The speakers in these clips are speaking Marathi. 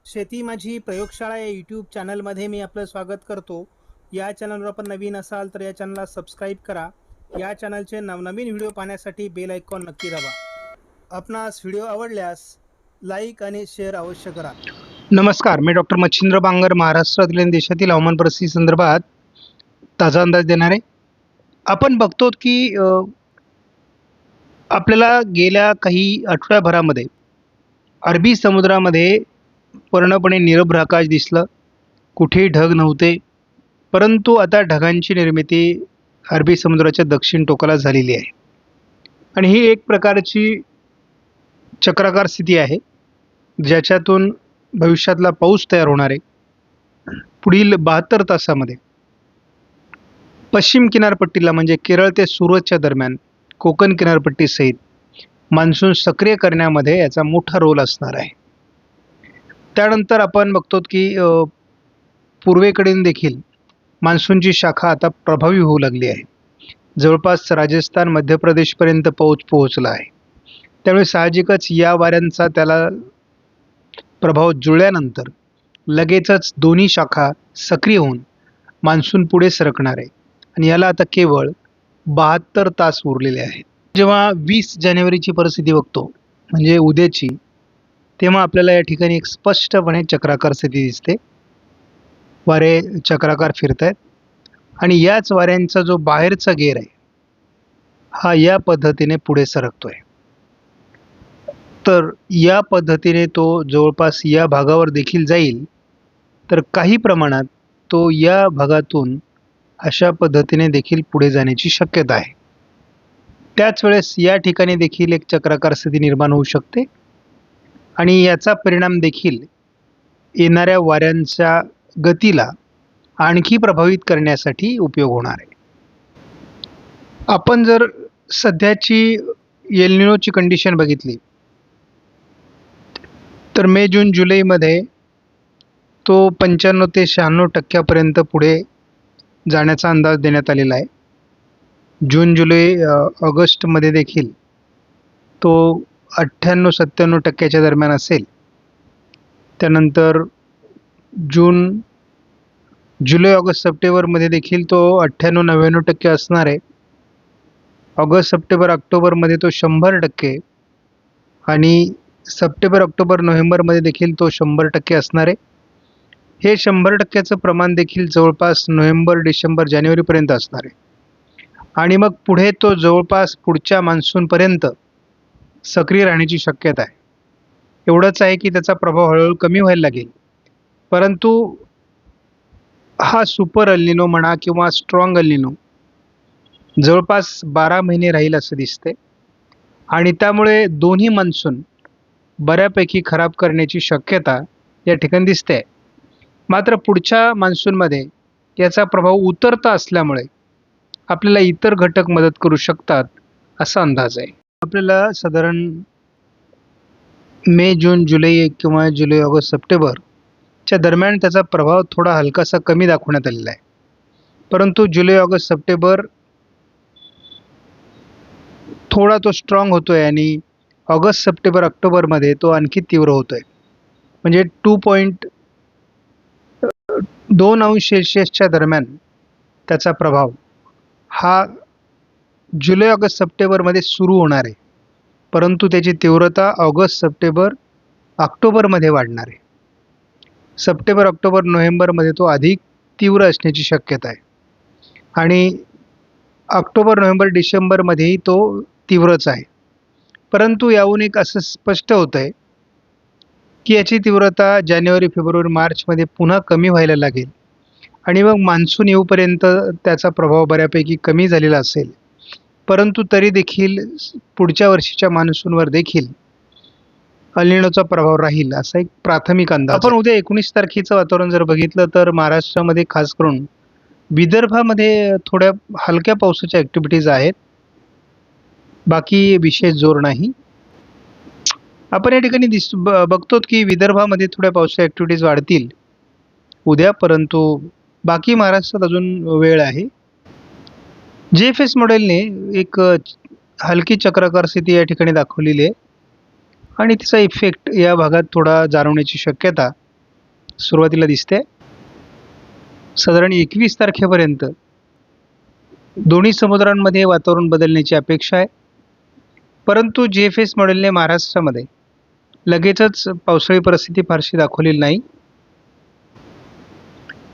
शेती माझी प्रयोगशाळा या यूट्यूब चॅनलमध्ये मी आपलं स्वागत करतो. या चॅनलवर आपण नवीन असाल तर या चॅनलला सबस्क्राईब करा. या चॅनलचे नवनवीन व्हिडिओ पाहण्यासाठी बेल आयकॉन नक्की दाबा. आपणास व्हिडिओ आवडल्यास लाईक आणि शेअर अवश्य करा. नमस्कार, मी डॉक्टर मच्छिंद्र बांगर, महाराष्ट्रातील आणि देशातील हवामान परिस्थिती संदर्भात ताजा अंदाज देणार आहे. आपण बघतो की आपल्याला गेल्या काही आठवड्याभरामध्ये अरबी समुद्रामध्ये पूर्णपणे निरभ्र आकाश दिसलं. कुठेही ढग नव्हते, परंतु आता ढगांची निर्मिती अरबी समुद्राच्या दक्षिण टोकाला झालेली आहे आणि ही एक प्रकारची चक्राकार स्थिती आहे, ज्याच्यातून भविष्यातला पाऊस तयार होणार आहे. पुढील 72 तासामध्ये पश्चिम किनारपट्टीला म्हणजे केरळ ते सुरतच्या दरम्यान कोकण किनारपट्टीसहित मान्सून सक्रिय करण्यामध्ये याचा मोठा रोल असणार आहे. त्यानंतर आपण बघतो की पूर्वेकडील देखील मान्सूनची शाखा आता प्रभावी होऊ लागली आहे. जवळपास राजस्थान मध्य प्रदेशपर्यंत पाऊस पोहोचला आहे. त्यामुळे साहजिकच या वाऱ्यांचा त्याला प्रभाव जुळल्यानंतर लगेचच दोन्ही शाखा सक्रिय होऊन मान्सून पुढे सरकणार आहे आणि याला आता केवळ 72 तास उरलेले आहेत. जेव्हा 20 जानेवारीची परिस्थिती बघतो म्हणजे उद्याची, तेव्हा आपल्याला या ठिकाणी एक स्पष्टपणे चक्राकार स्थिती दिसते. वारे चक्राकार फिरत आहेत आणि याच वाऱ्यांचा जो बाहेरचा गेर आहे हा या पद्धतीने पुढे सरकतोय. तर या पद्धतीने तो जवळपास या भागावर देखील जाईल, तर काही प्रमाणात तो या भागातून अशा पद्धतीने देखील पुढे जाण्याची शक्यता आहे. त्याच वेळेस या ठिकाणी देखील एक चक्राकार स्थिती निर्माण होऊ शकते आणि याचा परिणाम देखील येणाऱ्या वाऱ्यांच्या गतीला आणखी प्रभावित करण्यासाठी उपयोग होणार आहे. आपण जर सध्याची एल निनोची कंडिशन बघितली तर मे, जून, जुलैमध्ये तो 95 ते 96% पुढे जाण्याचा अंदाज देण्यात आलेला आहे. जून, जुलै, ऑगस्टमध्ये देखील तो 98-97% दरम्यान असेल. त्यानंतर जून, जुलै, ऑगस्ट, सप्टेंबरमध्ये देखील तो 98-99% असणार आहे. ऑगस्ट, सप्टेंबर, ऑक्टोबरमध्ये तो 100% आणि सप्टेंबर, ऑक्टोबर, नोव्हेंबरमध्ये देखील तो 100% असणार आहे. हे 100%चं प्रमाण देखील जवळपास नोव्हेंबर, डिसेंबर, जानेवारीपर्यंत असणार आहे आणि मग पुढे तो जवळपास पुढच्या मान्सूनपर्यंत सक्रिय राहण्याची शक्यता आहे. एवढंच आहे की त्याचा प्रभाव हळूहळू कमी व्हायला लागेल, परंतु हा सुपर एल निनो म्हणा किंवा स्ट्रॉंग एल निनो जवळपास 12 महिने राहील असं दिसते आणि त्यामुळे दोन्ही मान्सून बऱ्यापैकी खराब करण्याची शक्यता या ठिकाणी दिसते. मात्र पुढच्या मान्सूनमध्ये याचा प्रभाव उतरता असल्यामुळे आपल्याला इतर घटक मदत करू शकतात असा अंदाज आहे. आपल्याला साधारण मे, जून, जुलै किंवा जुलै, ऑगस्ट, सप्टेंबरच्या दरम्यान त्याचा प्रभाव थोडा हलकासा कमी दाखवण्यात आलेला आहे, परंतु जुलै, ऑगस्ट, सप्टेंबर थोडा तो स्ट्रॉंग होतोय आणि ऑगस्ट, सप्टेंबर, ऑक्टोबरमध्ये तो आणखी तीव्र होतोय. म्हणजे 2.2°C दरम्यान त्याचा प्रभाव हा जुलै, ऑगस्ट, सप्टेंबरमध्ये सुरू होणार आहे, परंतु त्याची तीव्रता ऑगस्ट, सप्टेंबर, ऑक्टोबरमध्ये वाढणार आहे. सप्टेंबर, ऑक्टोबर, नोव्हेंबरमध्ये तो अधिक तीव्र असण्याची शक्यता आहे आणि ऑक्टोबर, नोव्हेंबर, डिसेंबरमध्येही तो तीव्रच आहे. परंतु याहून एक असं स्पष्ट होतं आहे की याची तीव्रता जानेवारी, फेब्रुवारी, मार्चमध्ये पुन्हा कमी व्हायला लागेल आणि मग मान्सून येऊपर्यंत त्याचा प्रभाव बऱ्यापैकी कमी झालेला असेल, परंतु तरी देखील पुढच्या वर्षीच्या मान्सूनवर देखील एल निनोचा प्रभाव राहील असा एक प्राथमिक अंदाज. आपण उद्या 19 तारखेचं वातावरण जर बघितलं तर महाराष्ट्रामध्ये खास करून विदर्भामध्ये थोड्या हलक्या पावसाच्या ॲक्टिव्हिटीज आहेत, बाकी विशेष जोर नाही. आपण या ठिकाणी बघतो की विदर्भामध्ये थोड्या पावसाच्या ॲक्टिव्हिटीज वाढतील उद्या, परंतु बाकी महाराष्ट्रात अजून वेळ आहे. GFS मॉडेलने एक हलकी चक्राकार स्थिती या ठिकाणी दाखवलेली आहे आणि तिचा इफेक्ट या भागात थोडा जाणवण्याची शक्यता सुरुवातीला दिसते. साधारण 21 तारखेपर्यंत दोन्ही समुद्रांमध्ये वातावरण बदलण्याची अपेक्षा आहे. परंतु GFS मॉडेलने महाराष्ट्रामध्ये लगेचच पावसाळी परिस्थिती फारशी दाखवलेली नाही.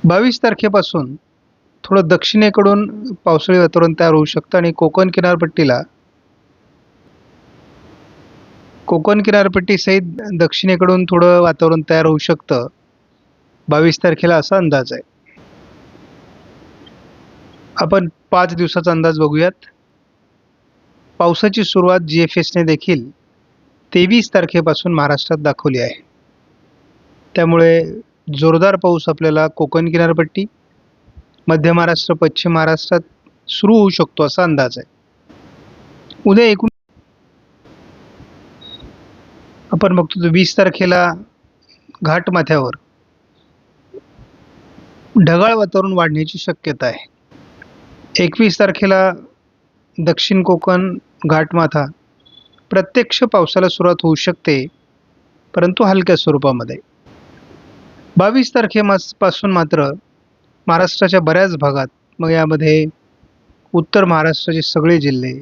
22 तारखेपासून थोडं दक्षिणेकडून पावसाळी वातावरण तयार होऊ शकतं आणि कोकण किनारपट्टीसहित दक्षिणेकडून थोडं वातावरण तयार होऊ शकतं 22 तारखेला, असा अंदाज आहे. आपण 5 दिवसाचा अंदाज बघूयात. पावसाची सुरुवात GFSने देखील 23 तारखेपासून महाराष्ट्रात दाखवली आहे. त्यामुळे जोरदार पाऊस आपल्याला कोकण किनारपट्टी, मध्य महाराष्ट्र, पश्चिम महाराष्ट्रात सुरू होऊ शकतो असा अंदाज आहे. उद्या आपण बघतो 20 तारखेला घाटमाथ्यावर ढगाळ वातावरण वाढण्याची शक्यता आहे. 21 तारखेला दक्षिण कोकण, घाटमाथा प्रत्यक्ष पावसाला सुरुवात होऊ शकते, परंतु हलक्या स्वरूपामध्ये. 22 तारखेपासून मात्र महाराष्ट्राच्या बऱ्याच भागात, मग यामध्ये उत्तर महाराष्ट्राचे सगळे जिल्हे,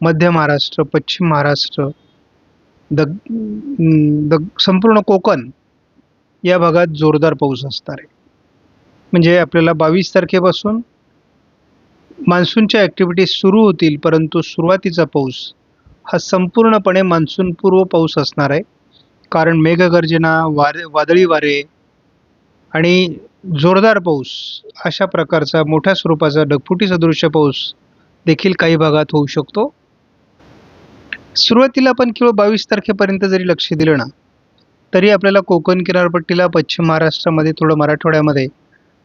मध्य महाराष्ट्र, पश्चिम महाराष्ट्र, संपूर्ण कोकण या भागात जोरदार पाऊस असणार आहे. म्हणजे आपल्याला 22 तारखेपासून मान्सूनच्या ॲक्टिव्हिटीज सुरू होतील, परंतु सुरुवातीचा पाऊस हा संपूर्णपणे मान्सूनपूर्व पाऊस असणार आहे. कारण मेघगर्जना, वादळी वारे आणि जोरदार पाऊस अशा प्रकारचा मोठ्या स्वरूपाचा ढगफुटी सदृश्य पाऊस देखील काही भागात होऊ शकतो. सुरुवातीला आपण केवळ 22 तारखेपर्यंत जरी लक्ष दिलं ना, तरी आपल्याला कोकण किनारपट्टीला, पश्चिम महाराष्ट्रामध्ये, थोडं मराठवाड्यामध्ये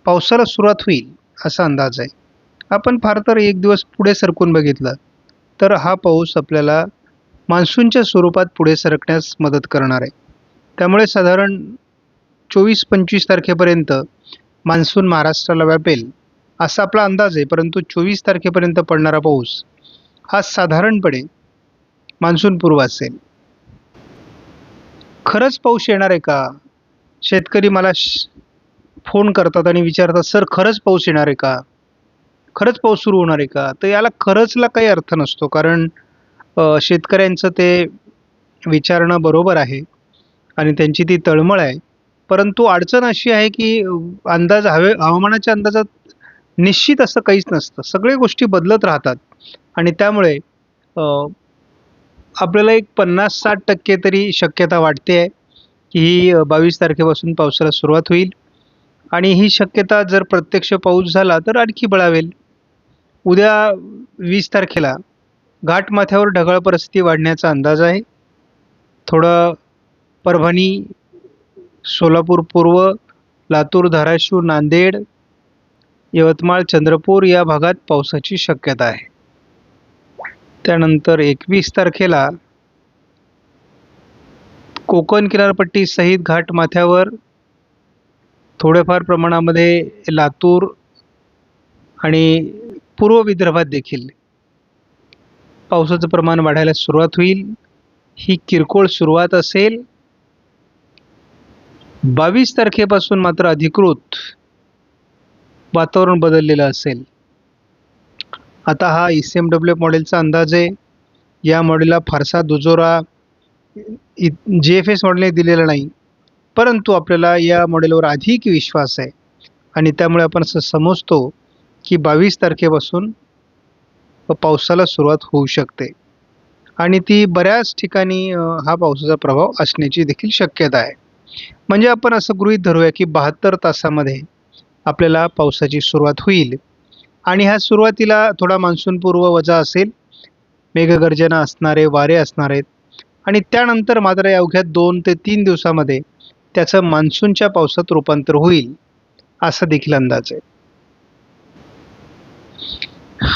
पावसाला सुरुवात होईल असा अंदाज आहे. आपण फार तर एक दिवस पुढे सरकून बघितलं तर हा पाऊस आपल्याला मान्सूनच्या स्वरूपात पुढे सरकण्यास मदत करणार आहे. त्यामुळे साधारण 24-25 तारखेपर्यंत मान्सून महाराष्ट्राला व्यापेल असा आपला अंदाज आहे. परंतु 24 तारखेपर्यंत पडणारा पाऊस हा साधारणपणे मान्सूनपूर्व असेल. खरंच पाऊस येणार आहे का? शेतकरी मला फोन करतात आणि विचारतात, सर खरंच पाऊस येणार आहे का? खरंच पाऊस सुरू होणार आहे का? तर याला खरंचला काही अर्थ नसतो. कारण शेतकऱ्यांचं ते विचारणं बरोबर आहे आणि त्यांची ती तळमळ आहे. परंतु अडचण अशी आहे की हवामानाच्या अंदाजात निश्चित असं काहीच नसतं. सगळ्या गोष्टी बदलत राहतात आणि त्यामुळे आपल्याला एक 50-60% तरी शक्यता वाटते आहे की ही 22 तारखेपासून पावसाला सुरुवात होईल आणि ही शक्यता जर प्रत्यक्ष पाऊस झाला तर आणखी बळावेल. उद्या 20 तारखेला घाटमाथ्यावर ढगाळ परिस्थिती वाढण्याचा अंदाज आहे. थोडं परभणी, सोलापूर पूर्व, लातूर, धाराशिव, नांदेड, यवतमाळ, चंद्रपूर या भागात पावसाची शक्यता आहे. त्यानंतर 21 तारखेला कोकण किनारपट्टी सहित घाटमाथ्यावर थोड्याफार प्रमाणामध्ये लातूर आणि पूर्व विदर्भात देखील पावसाचं प्रमाण वाढायला सुरुवात होईल. ही किरकोळ सुरुवात असेल. 22 तारखेपासून मात्र अधिकृत वातावरण बदललेलं असेल. आता हा ECMWF मॉडेलचा अंदाज आहे. या मॉडेलला फारसा दुजोरा GFS मॉडेलने दिलेला नाही, परंतु आपल्याला या मॉडेलवर अधिक विश्वास आहे आणि त्यामुळे आपण असं समजतो की 22 तारखेपासून पावसाला सुरुवात होऊ शकते आणि ती बऱ्याच ठिकाणी हा पावसाचा प्रभाव असण्याची देखील शक्यता आहे. म्हणजे आपण असं गृहीत धरूया की 72 तासामध्ये आपल्याला पावसाची सुरुवात होईल आणि ह्या सुरुवातीला थोडा मान्सूनपूर्व वजा असेल, मेघगर्जना असणारे, वारे असणार आहेत आणि त्यानंतर मात्र अवघ्या 2 ते 3 दिवसामध्ये त्याचं मान्सूनच्या पावसात रूपांतर होईल असा देखील अंदाज आहे.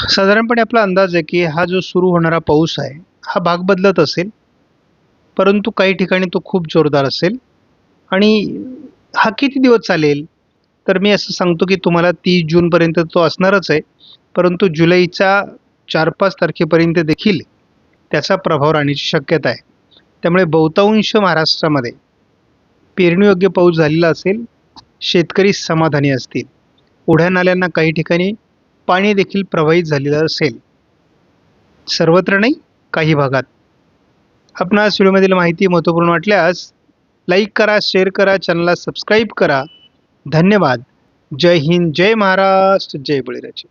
साधारणपणे आपला अंदाज आहे की हा जो सुरू होणारा पाऊस आहे हा भाग बदलत असेल, परंतु काही ठिकाणी तो खूप जोरदार असेल. आणि हा किती दिवस चालेल? तर मी असं सांगतो की तुम्हाला 30 जूनपर्यंत तो असणारच आहे, परंतु जुलैच्या 4-5 तारखेपर्यंत देखील त्याचा प्रभाव राहण्याची शक्यता आहे. त्यामुळे बहुतांश महाराष्ट्रामध्ये पेरणीयोग्य पाऊस झालेला असेल शेतकरी समाधानी असतील. ओढ्या नाल्यांना काही ठिकाणी पाणी देखील प्रवाहित झालेलं असेल. सर्वत्र नाही, काही भागात. आपणास व्हिडिओमधील माहिती महत्त्वपूर्ण वाटल्यास लाईक करा, शेअर करा, चॅनलला सबस्क्राईब करा. धन्यवाद. जय हिंद, जय महाराष्ट्र, जय बळीराजा.